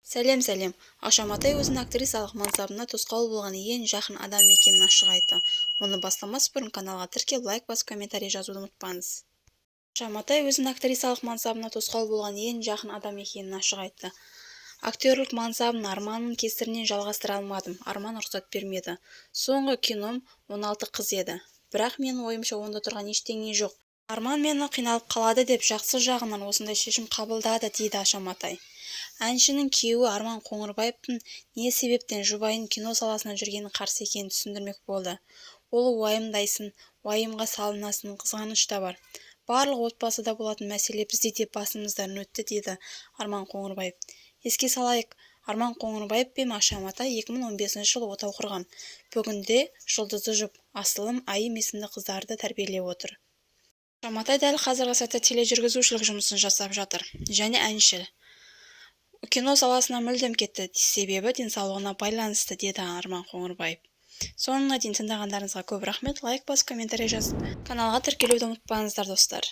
Сәлем. Аша Матай өзінің актрисалық мансабына тосқауыл болған ең жақын адам екенін ашық айтты. Оны бастамас бұрын каналға тіркеліп, лайк басып, комментарий жазуды ұмытпаңыз. Аша Матай өзінің актрисалық мансабына тосқауыл болған ең жақын адам екенін ашық айтты. Актерлік мансабын Арманның кесірінен жалғастыра алмадым. Арман рұқсат бермеді. Соңғы кином 16 қыз еді. Бірақ менің ойымша онда тұрған ештеңе жоқ. Арман мені қиналып қалады деп жақсы жағынан осындай шешім қабылдады, дейді Аша Матай. Әншінің күйеуі Арман Қоңырбаевтың не себептен жұбайының кино саласына жүргенін қарсы екенін түсіндірмек болды. Ол уайымдайсын, уайымға салынасың, қызғаныш та бар. Барлық отбасыда болатын мәселе бізде де басымыздан өтті, дейді Арман Қоңырбаев. Еске салайық, Арман Қоңырбаев пен Аша Матай 2015 жылы отау құрған. Бүгінде жұлдызды жұп Асылым, Айым есімді қыздарды тәрбиелеп отыр. Аша Матай дәл қазіргі сәтте тележүргізушілік жұмысын жасап жатыр және әнші. Кино саласына мүлдем кетті, себебі денсаулығына байланысты, деді Арман Қоңырбаев. Соңына дейін тыңдағандарыңызға көп рахмет. Лайк басып, комментарий жазып, каналға тіркелуді ұмытпаңыздар, достар.